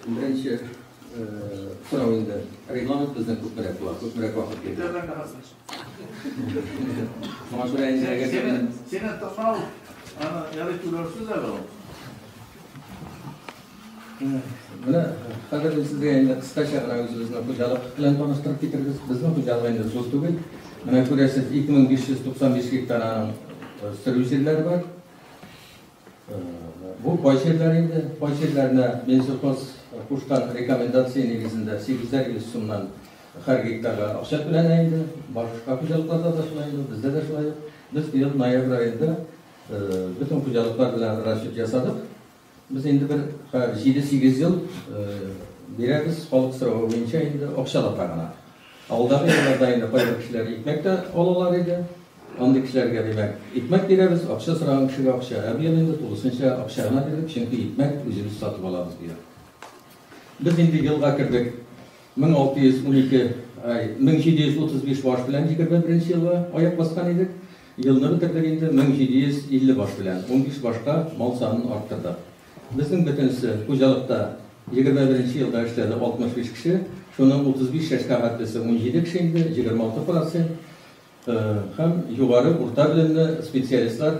Birinci soruğunda reglamet bizden köpürek vakit geliyor. Ama şuraya indirege gelin. Senin tamam, yarı kurursuz da var. Buna kadar sizde yine kısa şartlarımızda hocalık bilen tanıştırıp bitiririz. Bizim hocalık zor değil. Buna göre 2595 hektarın sürücüleri var. Bu başyerlerine mensupuz kuştan rekomendasiya negizinde 800 so'mdan har gektarga akça to'lanadi. Boshqa xo'jaliklarda da shulay, bizda da shulay. Biz bu yil noyabr oyida bütün xo'jaliklar bilan rashet yasadik. Biz endi bir 7-8 yil beramiz, xalq so'rovi bo'yicha endi akchalar tag'ana. Oldagi yillarda endi qo'ygan kishilar ekmakda olalar edi. Andı kişilerge demek, ekmek veririz, akşa sıran kişiye akşa, emeğinde tolusunca akşana verdik, çünkü ekmek özümüz satıp alamız diyor. Biz indi yılga kirdik, 1735 baş bilen 21. yılga ayak baskan edik. Yılını bitirdik indi 1750 baş bilen, 15 başka mal sanını arttırdı. Bizim bütünüsü hocalıkta 21. yılda işledi 65 kişi, şunun 35 yaşka haddesi 17 kişi indi, 26%. Hem yukarı orta bilimli spesialistler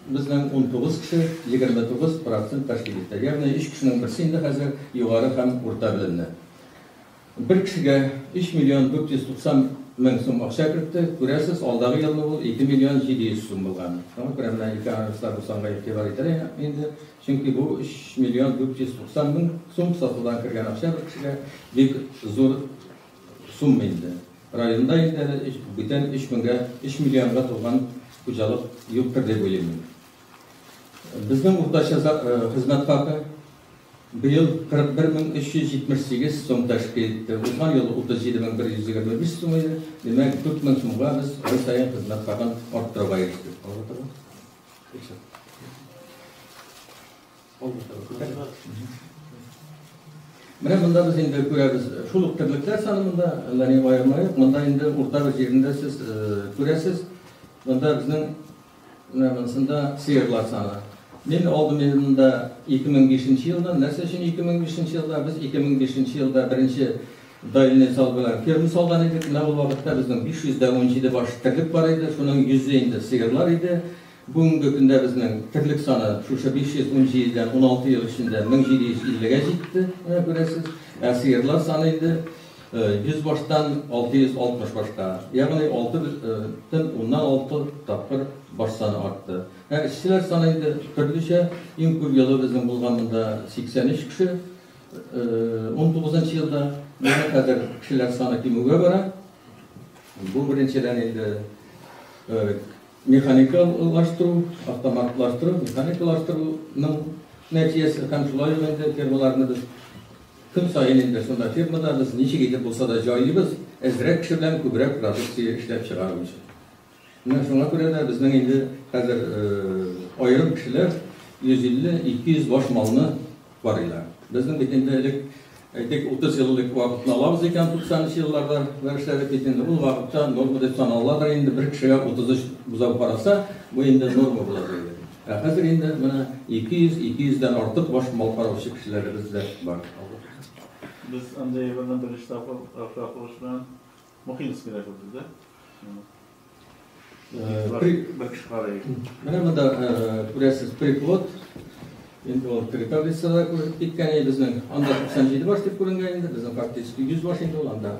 bizden 19 kişi 29% teşkil etti. Yani 3 kişinin birisinde hazır yukarı hem orta bilimli. Bir kişiye 3 milyon 490 bin so'm akça kirdi. Göresiz, aldığı yılda bu 2 milyon 700 so'm bo'lgan. Tamam, kremden iki analistler bu songa itibar eder endi. Çünkü bu 3 milyon 490 bin so'm satılan kirgan akça bir kişiye bir zor so'm edi. Rayonda indi biten 3 milyonga to'lgan xo'jalik yo'qdir deb o'ylayman. Bizning o'rtacha xizmat haqi bu yil 41.378 so'm tashkil etdi. O'tgan yil 37.125 so'm edi. Demak, 4.000 so'mga biz oy sayin xizmat haqini orttirib erishdik. Mana bunda biz endi ko'ramiz, shuluq tirliklar soni bunda ularni ayirmaylik. Bunda endi o'rta bir yerinde siz ko'rasiz. Bunda bizning nimasida sigirlar soni. Men oldimda 2005-yilda, narsa uchun 2005-yilda biz 2005-yilda birinchi doilni misol bilan ferma solgan edik. Mana bu vaqtda bizning 517 bosh tirlik bor edi. Shuning 100 endi sigirlar edi. Bugungi kunda bizning tirlik soni shu 517 dan 16 yil ichida 1750 ga yetdi. Ko'rasiz, sigirlar soni endi 100 boshdan 660 boshqa, ya'ni 6 tapır bosh soni ortdi. İşçiler soni endi turlicha, eng ko'p yili bizning bo'lganida 83 kishi, 19-yilda yana hozir kishilar soni kimiga boradi. Bu birinchidan endi mexanikallaştırу, avtomatlaştırу, mexanikallaştırуның нәтижесі hem şulay endi firmalarını biz kun sayın endi şunda firmada biz neçe gidip bolsa da joyibız, ezrek kişi bilen ko'proq produksiya ishlab chiqaramiz. Mana shunga ko'ra da bizning endi hozir ayrim kishilar 150-200 bosh molni bor edi. Bizning bitendalik aytek 30 yıllık vaqtni alamiz ekan 90-yillarda verishlar ketindi. Bu vaqtda norma deb sanaladi. Endi bir kishiga 33 buzoq qarasa, bu endi norma bo'ladi. Hozir endi mana 200 dan ortiq bosh mol qarovchi kishilar bizda bor. Biz anday bilan bir ishtafa qilish bilan muhim kerak bizda. Bir kishi qaraydi. Mana bunda ko'rasiz priplot. Endi o territoriyalar ketgan bizning anda 97 bosh deb ko'ringan endi bizning faktiski 100 bosh endi anda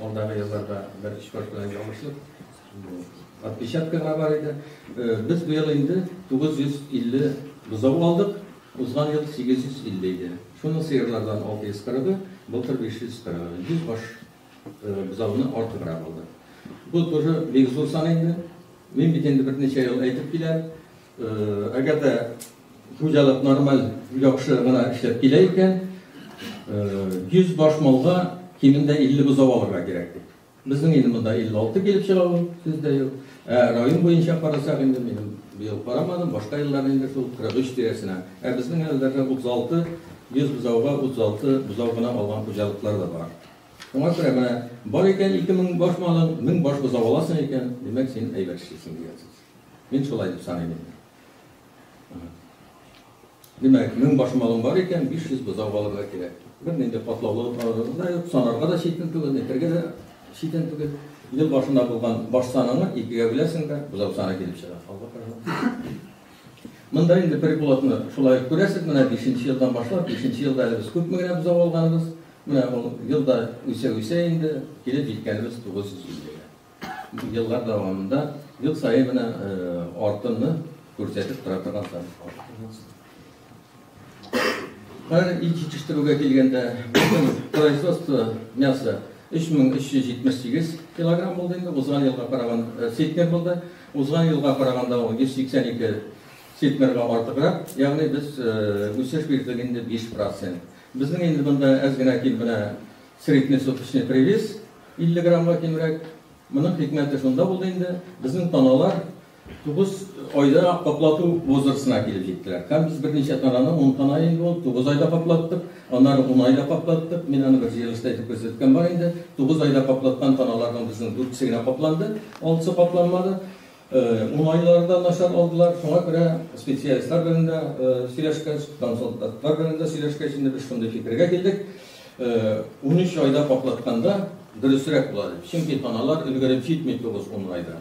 oldagi yillarda bir ish bosh bilan yog'ishlik отпечаткаga bor edi. Biz bu yil endi 950 buzoq oldik. O'tgan yil 850 edi. Shuni sigirlardan 640, былтыр 540, 100 bosh buzoqni ortiqroq oldi. Bu тоже bek zo'r son endi. Men endi bir necha yil aytib kelar, agarda xo'jalik normal yaxshi g'ana ishlab kelayotgan 100 bosh molga kimida 50 buzoq olirga kerak. Bizning endi bunda 56 kelib chiqadi, sizda yo'q. Rayon bo'yicha qarasak endi men bu yil qaramadim, boshqa yillarda endi shu 43 deresine. Bizning yerlarda 36 100 buzoqqa 36 buzoqni olgan xo'jaliklar da bor. Ona göre mana bor ekan 2000 bosh molin 1000 bosh buzoq olasan ekan, demak sen aybat ishlaysan deyapsiz. Men shulay deb sanayman. Demek 1000 baş malım var iken 500 buzau alırga gerek. Bir nende katlawlı sanarga da şeýten tügel, neterge de şeýten tügel. Yıl başında bulgan baş sanını 2'ge bilesin de buzau sana gelip çıgar. Allah korusun. Mında indi bir bulatını şulay göresik, mına 5-nji ýyldan başlap, 5-nji ýylda biz köpmegine buzau alganybız. Mına ýylda üse indi, gelip ýetkenimiz 900 ýylga. Bu ýyllar dawamında ýyl saýy mına artyny görsetip turardan san. Her ilk yetiştirүүгө kelgende производство мяса 3378 килограмм болду энди, узган ýylga караган сетнер болду. Узган ýylga караганда 182 сетнерге артыгыраак, ягни biz үсеш биrdигинде 5%. Биздин энди мында азгына келбина средний суточный привес 50 граммга кемирээк. Мунун hikmeti şunda boldu endi, bizdin tanalar 9 ayda kaplatu bozdursuna gelip gittiler. Hem biz bir neçe tananı 10 tana endi oldu, 9 ayda kaplattık, onları 10 ayda kaplattık. Men onu bir jylışta aytıp görsetken bar endi. 9 ayda kaplatkan tanalardan bizden 4'üne kaplandı, 6'sı kaplanmadı. 10 aylarda naşar aldılar. Şuna göre spesialistler birinde süreçke, konsultantlar birinde süreçke içinde biz şunda fikirge geldik. 13 ayda kaplatkanda dürüsürek buladı. Çünkü tanalar ülgerip gitmeyip 10 ayda.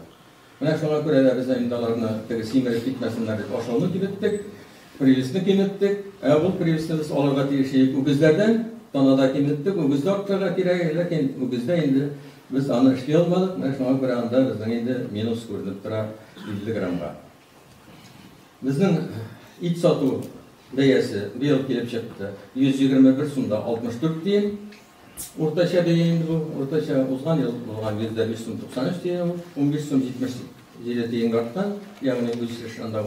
Mana şuna göre de biz indalarına simerip gitmesinler dep aşağıны kimettik, privisini kimettik. Bu privisini biz alarga tegişip ügüzlerden tanada kimettik, ügüzde aktarga kirek, lakin ügüzde endi biz anı işley almadık. Mana şuna göre anda bizden endi minus görünüp tura 50 gramga. Bizden iç satu beyesi bir yıl kelip çıktı. 121 sumda 64 tiyen. Ortaça beyin bu, ortaça uzgan yıl bulgan bizde 1 sum 93 tiyen, 15 sum 77 tiyen arttan, yani üstüşanda 15%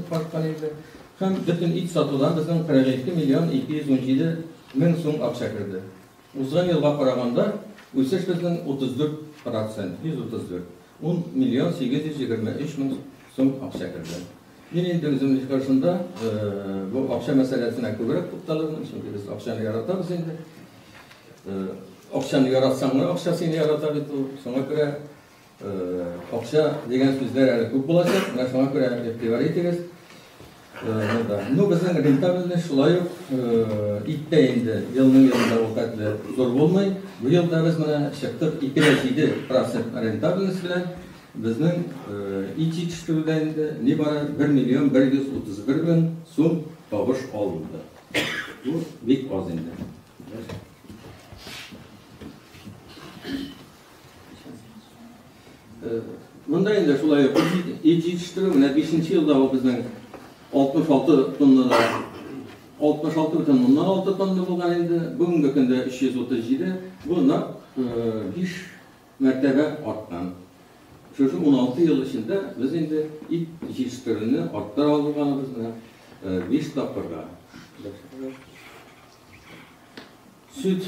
farktan edi. Hem bütün iç satudan bizden 42 milyon 217 min sum akça kirdi. Uzgan yılga karaganda üstüş bizden 34%, 134. 10 milyon 823 min sum akça kirdi. Yine özümüz karşısında bu akça meselesine köbürek tutalım. Çünkü biz akçanı yaratarız endi. Akçanı yaratsanlar, akçasını yaratabilir. Sonra göre akça degen sözler köp bulacak. Sonra göre etibar etiriz. Bizden rentabilni şulay yok. İtte endi yılının yılında o kadar zor bolmay. Bu yılda biz mana çıktık 2,7% rentabilnisi bilen. Bizden iç yetiştirүүден ne bara 1 milyon 131 bin sum табыш alındı. Bu bek az endi. Munda endi şulay iç yetiştirүү mena 5-nji ýylda bu bizden 66 tonnada 66,6 tonna bolgan endi. Bugünkü günde 337. Bunlar 5 mertebe artkan. Şu 16 yıl içinde biz endi iç yetiştirүүnü arttıra alганыбыз 5 tapırga. Süt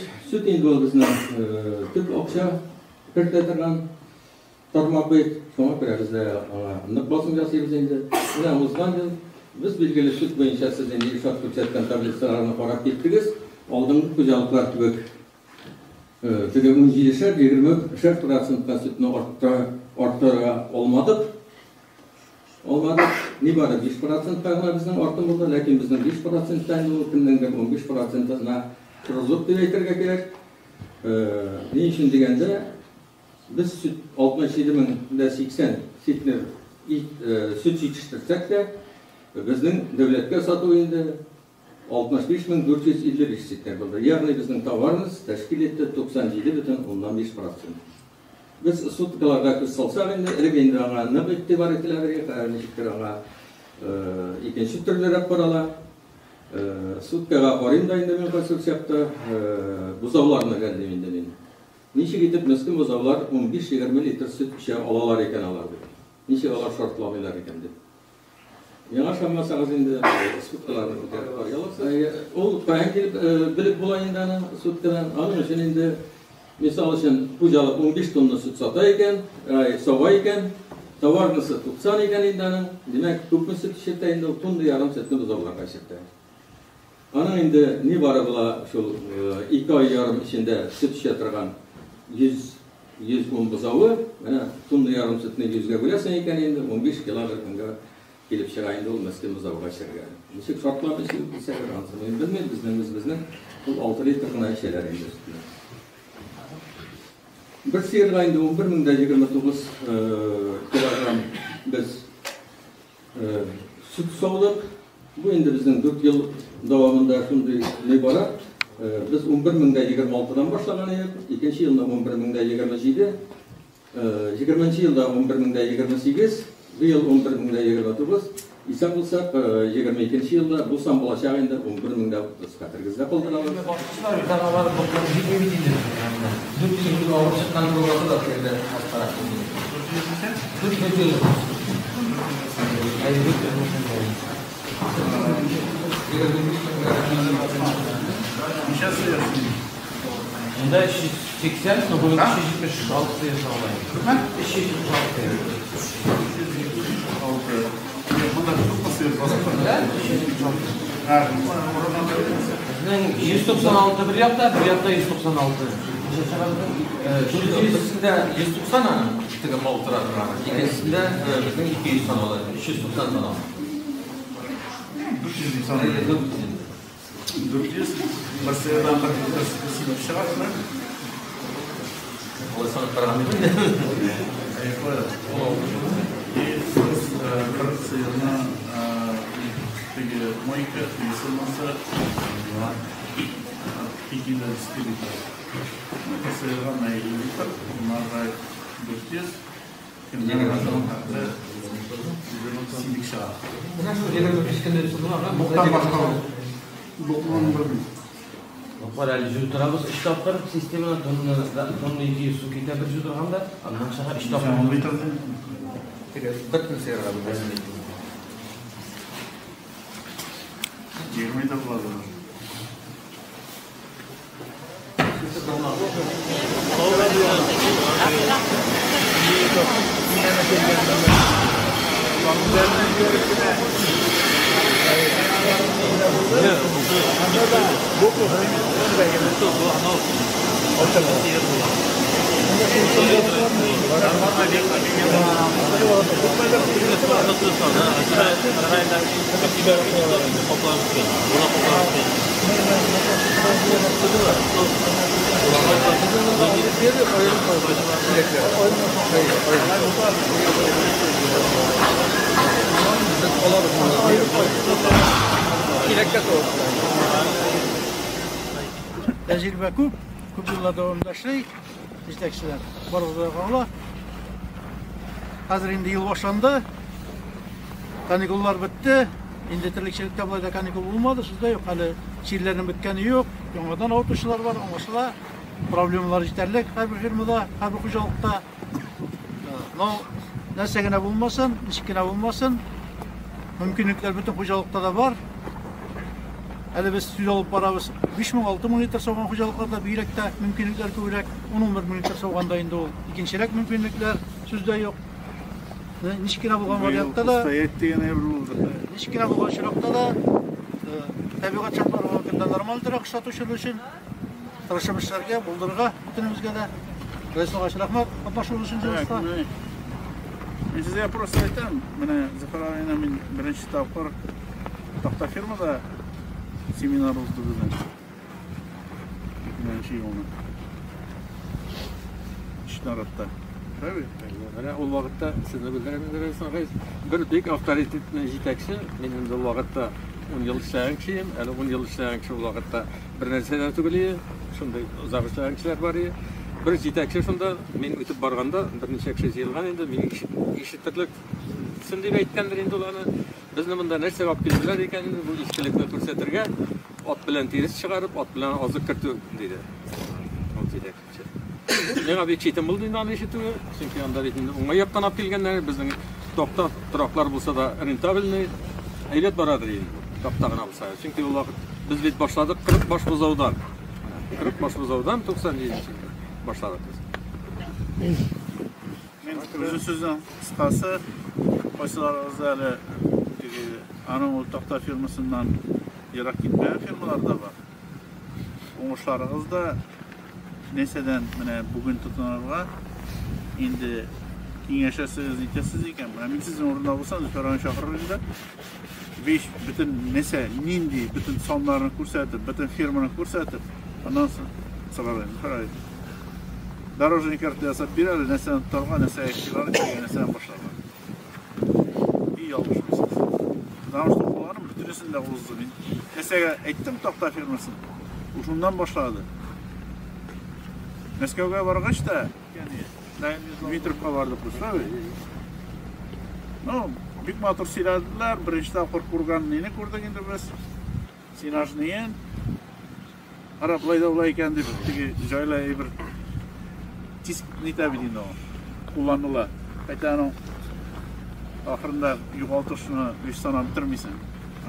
endi o bizden tüp akça kirtetirgen tarmak beyt. Şoňa göre bizde nyk basym ýasaýbız endi. Muna uzgan yıl biz belgili süt boýunça siz endi işat köçetken tabletsalaryny garap ketdigiz. Aldyňky hojalyklar tügek. Tüge 17-20% sütünü arttıra olmadık. Ne bari 5% payına bizden artım oldu. Lakin bizden 5%'dan o kimden 15%'na kırılıp dep aytırga gerek. Ne için degende biz süt 67.080 sitner süt yetiştirsek de bizden devletke satуу endi 65.455 sitner boldu. Yani bizden tavarımız teşkil etti 97,5%. Biz sutkalarga köz salsak endi endi anga nima etibar etiler nechikdir anga ikinci türlere barala. Sutkaga barayım da endi men konstruksiyapda buzavlarına geldim endi men. Neçe gidip meskin buzavlar 15-20 litr süt işe alalar eken alardı. Neçe alar şartlamıyorlar eken de. Yaňa şammasaňyz endi sutkalarny ko'tarip barýalar. Ol paýan gelip bilip bolayyndan sutkadan alyň üçin endi misal üçün hojalyk 15 tonna süt sata eken, sowa eken, tawarnysy 90 eken endi anyň demek köpmü süt işetde 1,5 tonna sütni buzawlarga işetdi. Anyň endi ne bara bula şol 2 ay yarım içinde süt işetirgen 110 buzawy, mana 1,5 tonna sütni 100ge böleseň eken endi 15 kilogram kelip çırayında olmaz ki muzavga çırgan. Nişik şartlarda şey bilsek ansın. Ben bilmem bizden bu 6 litre kına şeyler indi üstüne. Bir seyir ayında 11.029 kilogram biz süt soğuduk. Bu indi bizden 4 yıl davamında şimdi ne var? Biz 11.026'dan başlagan edik. İkinci yılda 11.027, 20. yılda 11.028, bu yıl 11.029. İsan bulsak 22. yılda bu san bulacak indi 11.034'e kaldıralım. Bakışlar bir tane var, bakın bir gibi değil. 4 yıl avro çıkan programı da köyde hastara. 4 yıl. Bunda 80, bunun 76 yaş olayı. 196 bir yapta 196. Türkiye'sinde 190 ana tıkım oturar. İkisinde bizim 200 tane olur. 290 tane. 400 Barcelona'dan bakıp çıkartmak. O sana paramı Barcelona peki Moika yısılması Pekin'de istedik. Barcelona'ya iyilikler. Bunlar da 400. Kimden hakkında Silik Şahı. Nasıl yerine pişkinleri sundular? Muhtar Başkanı. Dokmanın bölümü. Paralel juturabız iştaplar sistemine tonlu 200 su kita berjuturanda ondan sonra iştap. Sen bitirdin. Bakın seyir abi. 20 de fazla. Tecrübe küp yıllar davamdaşlığı istekçiler var olacaklar. Hazır indi yıl başlandı. Kanikullar bitti. İndi tirlikçilik tablayda kanikul olmadı. Sizde yok. Hali şiirlerin bitkeni yok. Yongadan avutuşlar var. Anlaşıla problemler yeterlik. Her bir firmada, her bir hocalıkta. Ne segine bulmasın, nişkine bulmasın. Mümkünlükler bütün hocalıkta da var. Hele biz süt alıp barabız 5.000-6.000 litre soğan hocalıklarda birekte mümkünlükler köylek 10-11 litre soğanda indi ol. İkinçilek mümkünlükler sizde yok. Nişkine bulgan variyatta da nişkine bulgan şirokta da tabiat şartları vakında normaldir akışat uçulu için tırışmışlarga, buldurga, bütünümüzge de Reis'e karşı rahmet, atlaşılır için çalışta. Ben size просто айтам, mene Zafer Ağabey'le ben birinci tavuklar tahta firmada seminer oldu bizden. Ben şey onu. İşlaratta. Tabii. Ana o vakitte sizni bildiremeyiz. Bir büyük avtoritetni yetakchi, mening bu vaqtda 10 yil ishlagan kishim, hali 10 yil ishlagan kishi bu vaqtda bir narsadan tugili, shunday uzoq ishlagan kishilar bor edi. Bir yetakchi shunda men o'tib borganda bir necha kishi yig'ilgan endi, mening eshittirlik deb aytgandir endi ularni. Bizni bunda narsa olib keldilar ekan, bu ishchilikni ko'rsatirga ot bilan teris chiqarib, ot bilan oziq kirtib dedi. Nega bir çetin buldu inanı işitiyor. Çünkü yanda deyildi. Ona yaptan ap gelgenler bizden topta duraklar bulsa da rentabilni eylet baradır deyildi. Toptağına bulsa. Çünkü o vakit biz bit başladık 40 baş buzavdan. 40 baş buzavdan 90 deyildi çünkü. Başladık biz. Men özü sözden kıskası başlarımızda hele anın o tahta firmasından yarak gitmeyen firmalar da var. Oğuşlarımız da neseden bugün tutunarlar indi kengashasiz, yetasiz ekan. Men sizning o'rinda bo'lsangiz, Farg'ona shahrida 5 bütün nesa, nindi, bütün sonlarni ko'rsatib, bütün firmani ko'rsatib, ondan so'ng qaraydi. Дорожный карта yasab beradi, nasani torg'a, nasa ekchilar, nasani boshqalar. İyi almışsınız. Daha önce kullanım bütünesinde uzun. Mesela ettim Tokta firmasını. Uçundan başladı. Moskovga vargaç da yani Dmitrovka vardı bu. No, büyük motor siladiler. Birinci tapır kurganlığını kurduk indi biz. Sinajniyen. Araplayda olayken de joyla bir tisk nitabidin o. Kullanıla. Kaytanın ahırında yuvaltışını 5 sana bitirmeysin.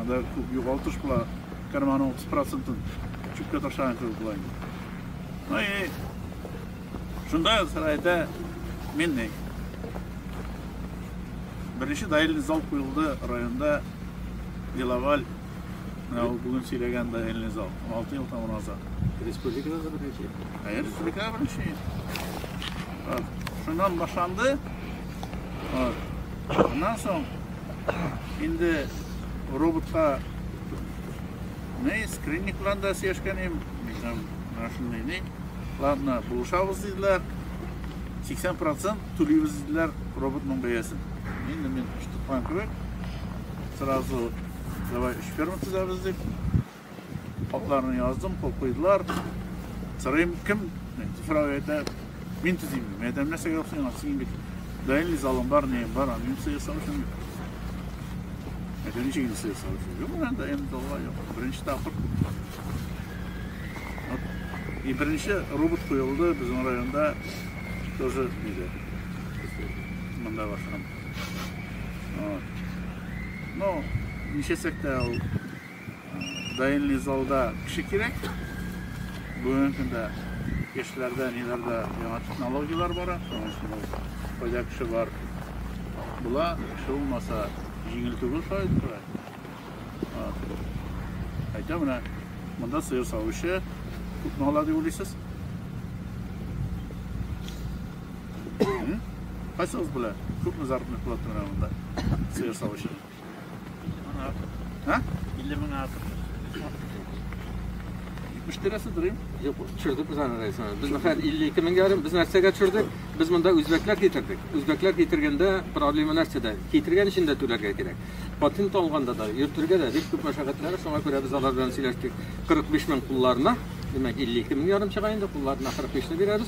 Anda yuvaltış bula karmanın 30%'ın çüpke taşağın kılıklayın. Şunda sarayda men ne? Birinci dayıllı zal koyuldu rayonda Yelaval. Bugün söylegen dayıllı zal. 6 yıl tamam azal. Respublikada da bir şey. Hayır, Respublikada bir şey. Şundan başlandı. Ondan sonra şimdi robotla ne screening'landa seçkenim bizim naşınlığını ladna buluşavuz dediler 80% tuluyuz dediler robotun bayası. Şimdi ben tutmam gerek. Sırası davay iş firma tuzarız deyip haplarını yazdım, kol koydular. Sarayım kim? Sıfıravayda ben tuzayım. Madem neyse yapsın aksın gibi. Dayanlı zalım var neyim var anlayayım sayı savaşım yok. Neden hiç ilgili sayı savaşım yok. Ben de en dolayı yok. Birinci tapır. Birinci robot koyuldu bizim rayonda. Тоже neydi? Bunda başlam. No, nişesek de dayanlı zalda kişi gerek. Bugün de gençlerde, nelerde yeni teknolojiler var. Koca kişi var. Bula kişi olmasa jingil tugul şayet var. Ayta buna bunda sıyır savaşı ne oladı ulisiz? Kaçsınız bula? Çok mu zarfını kulattırın bunda sıyır savaşı? Ha? 50 bin artık. 70 lirası durayım. Yok, çürdük biz anarayısını. Biz nefes 52 bin yarım, biz nersege çürdük. Biz bunda Özbekler getirdik. Özbekler getirgende problemi nersede? Getirgen içinde türlerge gerek. Patent olganda da, yürütürge de büyük köp meşakkatleri. Sonra göre biz alar bilen sileştik 45 bin kullarına. Demek 52 bin yarım çıkayında kullarına 45'te veririz.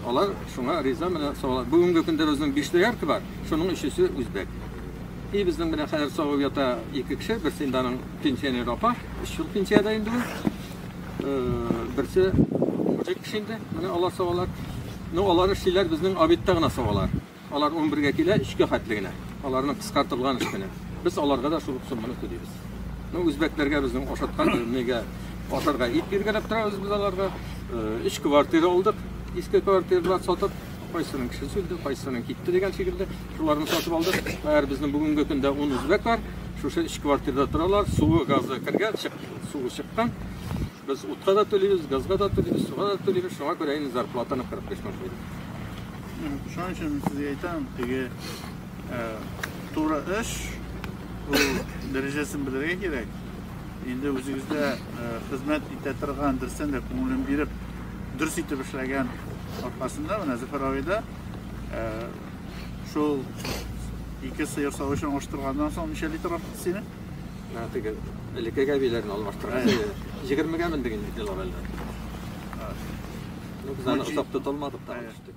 Alar şuna riza mene soğular. Bugünkü günde özünün 5'te yarkı var. Şunun işisi Özbek. İyi bizden bile kadar Sovyet'e 2 kişi, birisi indanın pensiyoner apa, 3 yıl pensiyada indi. Birisi 3 kişi indi. Onlar soğular. Onların işçiler bizden abittağına soğular. Onlar 11'e kile işki hatligine. Onların kıskartılgan işkine. Biz onlarga da şulup sunmanı ödeyimiz. Özbeklerge bizden oşatkan nege oşarga it birgelep turabız biz onlarga. 3 kvartira olduk. 2 kvartiralar satıp Paysının kişisi öldü, Paysının gitti degen şekilde şularını satıp aldık. Eğer bizim bugünkü günde 10 Özbek var, şu 2 kvartirda turalar, suyu, gazı kirgen, suyu çıkkan. Biz utka da töleyiz, gazga da töleyiz, suya da töleyiz. Şuna göre aynı zarplatını 45 bin koyduk. Şunun için size aytam, peki to'g'ri ish bu darajasini bilirga kerak. Endi o'zingizda xizmat etatirgan dirsanda ko'nglim berib durust etib ishlagan orqasida mana Zafaroviyda shu 2 sıyır savaşını oluşturgandan so'ng necha litr ortdi seni? Natigi ilikaga bilerini almashtirgan. 20 ga mindigan diloralar. Biz ana hisobda olmadik, tanishdik.